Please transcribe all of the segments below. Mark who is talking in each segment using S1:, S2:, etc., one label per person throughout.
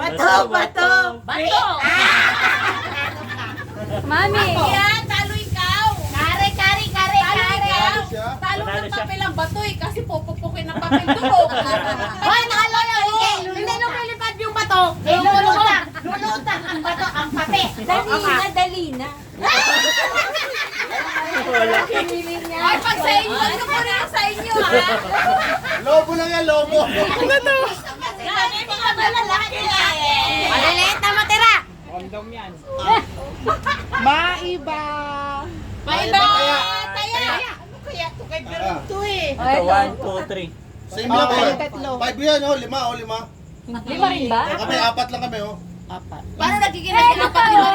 S1: Bato, bato.
S2: Bato!
S3: Mami!
S2: Yan, talo ikaw! Kare, kare, kare, kare! Talo
S4: Panalo
S2: ng
S4: siya.
S2: papel ang bato eh, kasi pupupukin ng papel dulog.
S1: Hoy, naalala ko. Hindi lumilipad yung bato. Lulutang. Lulutang ang bato, ang pape.
S3: Dali na, dali na.
S4: Wala.
S3: Piling niya.
S2: Ay, pag sa inyo, ano ko rin sa inyo ha?
S5: Lobo lang yan, lobo.
S2: Grabe mga malalaki eh.
S1: Maliliit na matira.
S4: Kondom yan.
S6: Maiba!
S2: May ba? Taya!
S1: Ano kaya ito kay Berto eh?
S4: Ito, 1, 2, 3.
S5: Same lang
S6: Okay,
S5: eh.
S6: tatlo.
S5: 5 yan, oh. 5, 5.
S3: Lima rin ba?
S5: Kami, 4 lang kami, oh.
S6: Apat.
S2: Paano nagiging apat yun?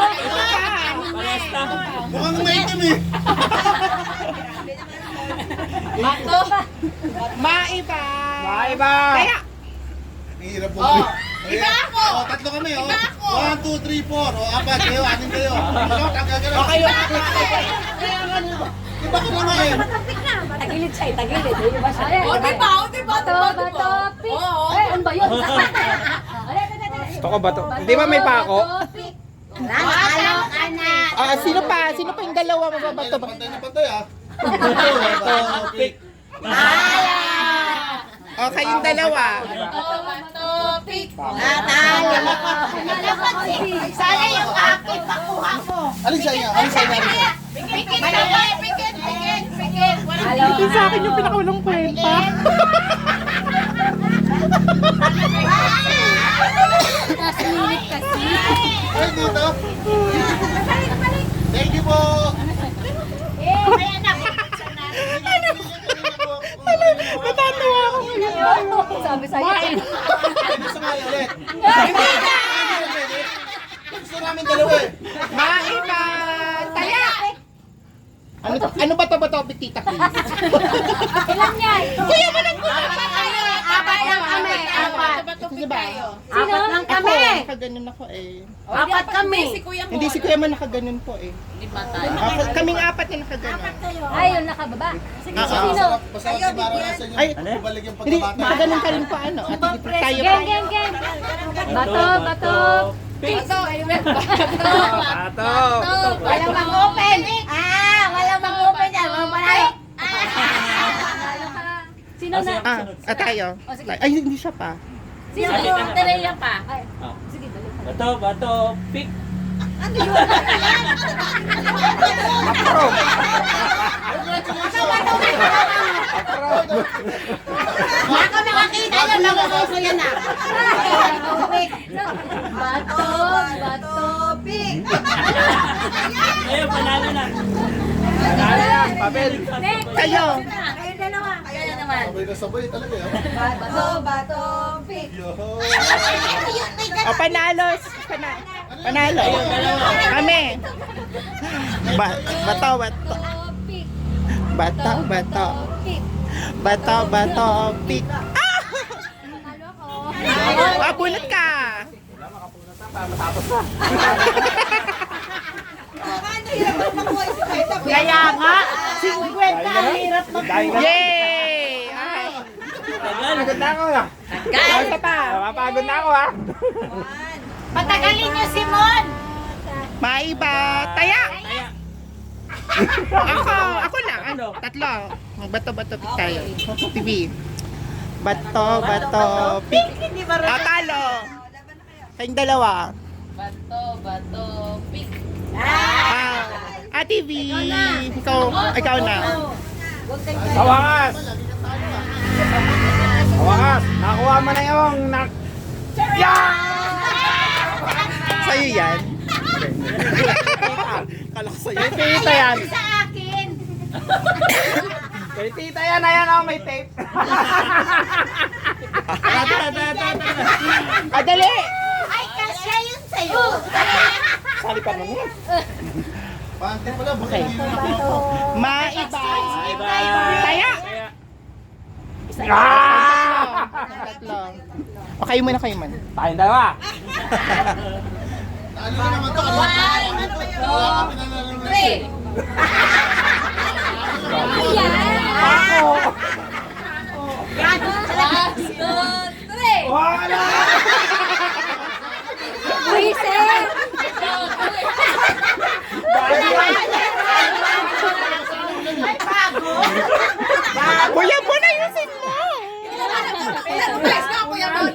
S4: Parehas lang.
S5: Mukhang maitim eh.
S2: Bato!
S6: Maiba!
S4: Maiba!
S6: Kaya!
S5: Hirap po.
S2: Oh, iba ako.
S5: Oh, 3 kami, oh.
S2: Iba ako.
S5: 1, 2, 3, 4. Oh, 4 kayo, 6 kayo. Ano, tagagano.
S6: Okay,
S5: Iba ka naman eh.
S3: Tagilid siya, tagilid. Hindi ba siya?
S2: O, diba? O, diba?
S3: Bato, bato, pick.
S2: Oo.
S3: Eh, ano ba yun?
S4: Gusto ko ba to? Hindi ba may pako?
S1: Alam ka na.
S6: Sino pa? Sino pa yung dalawa mababato?
S5: Pantay na pantay, ah.
S4: Pick.
S6: Okay, yung dalawa.
S2: Bato, bato, pick.
S1: Natalo. Sana yung akin, pakuha mo.
S5: Alin sa inyo? Alin sa inyo? Alin sa inyo?
S2: Pikit ka ba? Pikit, pikit, pikit.
S6: Ito sa akin yung pinakawalang kwenta.
S3: Last minute kasi.
S5: Ay, dito. Thank you po.
S6: Natatawa ako ngayon.
S3: Sabi sa'yo.
S5: Gusto nga ulit. Gusto namin dalawa eh.
S6: Maiba! Taya! Ano ba to topic, tita, please?
S3: Ilan yan?
S6: Kuya mo lang
S1: Apat lang kami. Apat.
S2: Bato,
S6: Kasi
S2: pick
S6: ba?
S2: tayo.
S1: Apat lang
S6: Ako,
S1: kami.
S6: nakaganon ako eh.
S1: Apat kami.
S2: Si Kuya mo.
S6: Hindi si kuya mo nakaganon po eh.
S2: Lima tayo.
S6: Kaming apat na nakaganon.
S3: Ay, yung nakababa. Sige, sino?
S5: Basta si Mara na sa inyo.
S6: Ay,
S5: Ibalik yung
S6: Hindi,
S5: pagkabata.
S6: nakaganon ka rin pa ano. At hindi tayo pa.
S3: Gang, gang, gang. Bato, bato.
S4: Pick.
S2: Bato, ayun. Bato.
S4: Ato.
S1: Walang mag-open. Walang mag-open yan. Walang manalo.
S3: Nanalo ka. Sino na?
S6: Tayo.
S3: Oh, sige.
S6: Ay, hindi siya pa.
S3: Sino
S4: Sige,
S3: na?
S4: sige.
S3: Tereya pa. Ay,
S4: Oh.
S3: sige, dali.
S4: Bato, bato, pick.
S1: Ako nakakita yun. Nangukuso yan ah.
S3: Bato, bato.
S4: Ayun, panalo na. Panalo na. Papel.
S3: Next.
S6: Kayo.
S3: Kayo dalawa. Kayo naman.
S5: Sabay na sabay talaga eh.
S3: Bato, bato, pick.
S5: Yo.
S6: O, panalo. Panalo. Kami. Bato, bato.
S3: Pick.
S6: Bato, bato.
S3: Pick.
S6: Bato, bato, pick.
S3: Nanalo ako.
S6: Bunot ka.
S1: Kaya nga. 50 ang hirap mag-
S6: Yay! Ay,
S4: Pagod na ako.
S6: isa pa.
S4: Mapagod na ako ha.
S1: Patagalin niyo si Mon.
S6: Maiba. Taya. Ako lang. Ano? Tatlo. Bato-bato pick tayo. TV. Bato-bato pick.
S1: Hindi ba
S6: Talo. Kayong dalawa.
S2: Bato, bato, pick.
S6: TV. Ikaw na.
S4: Sa wakas. Sa wakas. Nakuha mo na yung
S6: Sa'yo yan. Kala ko sa'yo.
S4: Kay tita yan.
S1: sa akin?
S4: Kay tita yan. Ayan ako may tape.
S6: Dali.
S1: Ay, kasya yun sa'yo.
S4: Sali pa naman yan.
S5: Pante pala, baka hindi na ako.
S6: Maiba.
S4: Bye.
S6: Taya.
S4: Ah!
S6: Tatlo. O, kayo muna, kayo muna.
S4: Tayong dalawa.
S5: Ano na naman to? Ano na naman?
S2: Three.
S3: Ano yan?
S4: Ako.
S2: One, two, three.
S4: Wala.
S2: Ilang beses ka, Kuya Bon?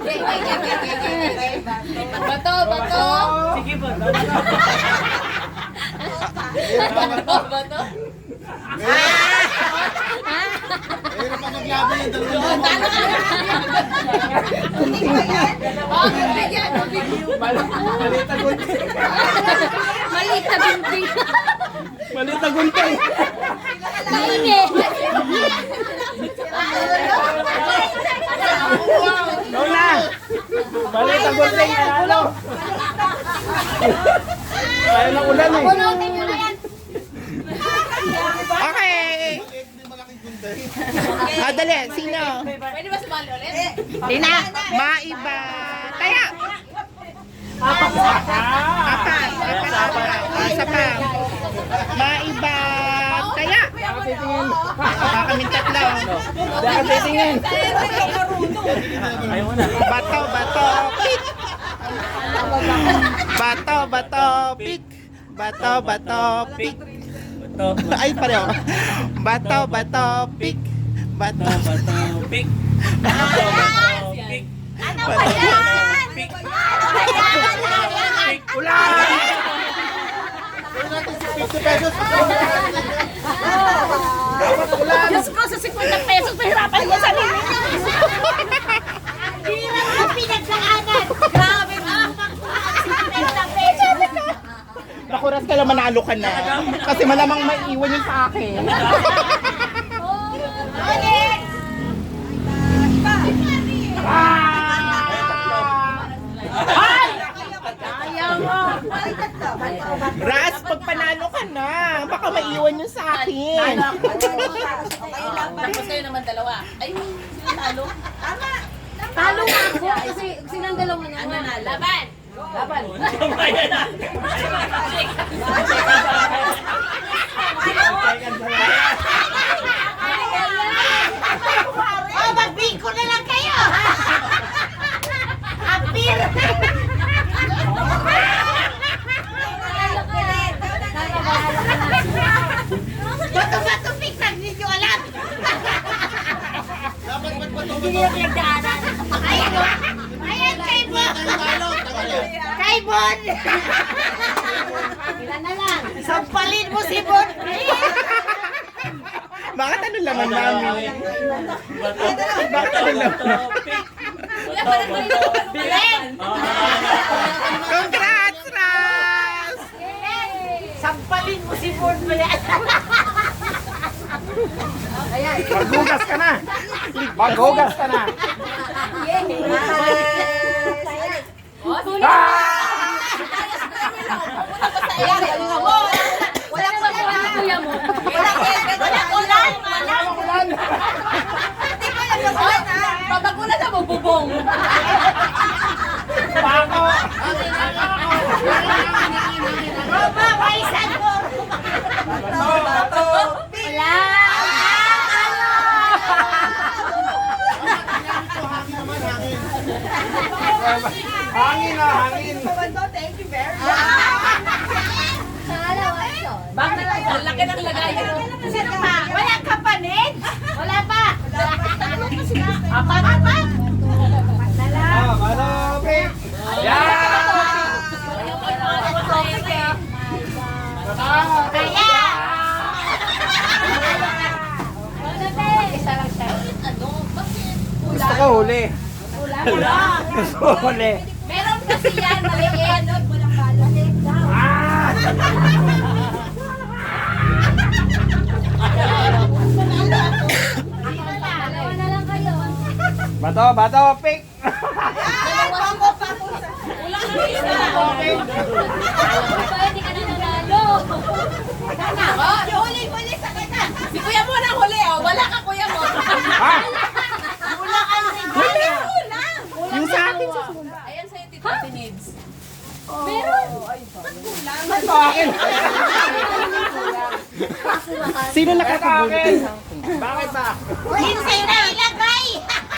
S2: Bato, bato.
S4: Sige po.
S2: Bato, bato.
S5: Mahirap pa maglaban yung dalawa.
S2: Talo ka na. Hindi ba yan? Oo, hindi yan.
S4: Malit na gunting.
S3: Maliit na gunting.
S4: Malit na gunting.
S3: Maingi.
S4: Go na. Malit na gunting. Ano? Ayaw ng ulan eh.
S1: Punutin nyo na yan.
S6: Okay.
S5: Hindi malaking gunday.
S6: Dali, sino?
S2: Pwede ba sumali ulit?
S6: Tina, maiba. Taya. Apat. Isa pa. Maiba. Taya.
S4: Titingin.
S6: Kaming tatlo.
S4: Diyan ka titingin. Ayaw mo na.
S6: Bato, pik. Bato, pik. Bato, pik.
S4: Bato.
S6: Ay, pareho. Bato, pik. Bato,
S4: Pick. Pick.
S1: Ano ba yan?
S4: Pick.
S1: Pick.
S4: Ulan!
S5: 50 pesos.
S1: Diyos ko, sa 50 pesos, mahirapan ko sa nila. Hirap ko pinagdaanan. Grabe ba? 50 pesos.
S6: Nakuras ka lang, manalo ka na. Kasi malamang maiiwan yun sa akin.
S1: Ulit. Ayaw mo.
S6: Ras, pag panalo ka na, baka maiiwan yun sa akin.
S2: Tapos kayo naman dalawa. Ay, sino talo?
S3: Talo nga ako kasi silang dalawa na.
S2: Ano na? Laban! Laban!
S4: Bayan na!
S1: Oh, magbingko na lang kayo. Apir. Bato-bato pick, hindi nyo alam.
S5: Dapat magbato
S1: Hindi nyo pinagdaanan. Ayan o. Ayan, kay Bon. Kay Bon. Ilan na lang? Sampalin mo si Bon.
S6: Bakit ano laman namin?
S4: Bakit ano naman?
S2: Wala pa rin dito.
S1: Belen.
S6: Congrats, Ras!
S1: Sampalin mo si Bon.
S4: Maghugas ka na! Maghugas ka na!
S2: Walang ulan na.
S3: Kuya mo.
S2: Walang ulan. Walang ulan. Hindi pa lang ulan ha. Pag ulan na bubong.
S4: Bako!
S1: Roba, paisan mo. Wala.
S4: Hangin na, hangin!
S2: Bakit? Ang laki ng lagayan.
S1: Sino pa? Walang kapanin? Wala pa. Apat.
S4: Malapit! Yan!
S1: Kaya.
S2: Ano? Bakit?
S4: Gusto ko huli. Gusto ko huli.
S2: Meron kasi yan, maliit.
S4: Ah!
S3: Dalawa na lang kayo.
S4: Bato, pick!
S2: Ulang na isa.
S3: Pwede ka na nanalo.
S2: Oh, huli sa kita. Si Kuya mo na huli, oh. Wala ka, Kuya mo.
S4: Ha?
S6: Yung sa akin sa
S2: Ayan sa'yo, Tito Needs.
S3: Meron.
S4: Ito akin!
S6: Sino
S4: Ito
S6: nakakabuli?
S4: akin! Bakit ba?
S1: Minsan na ilan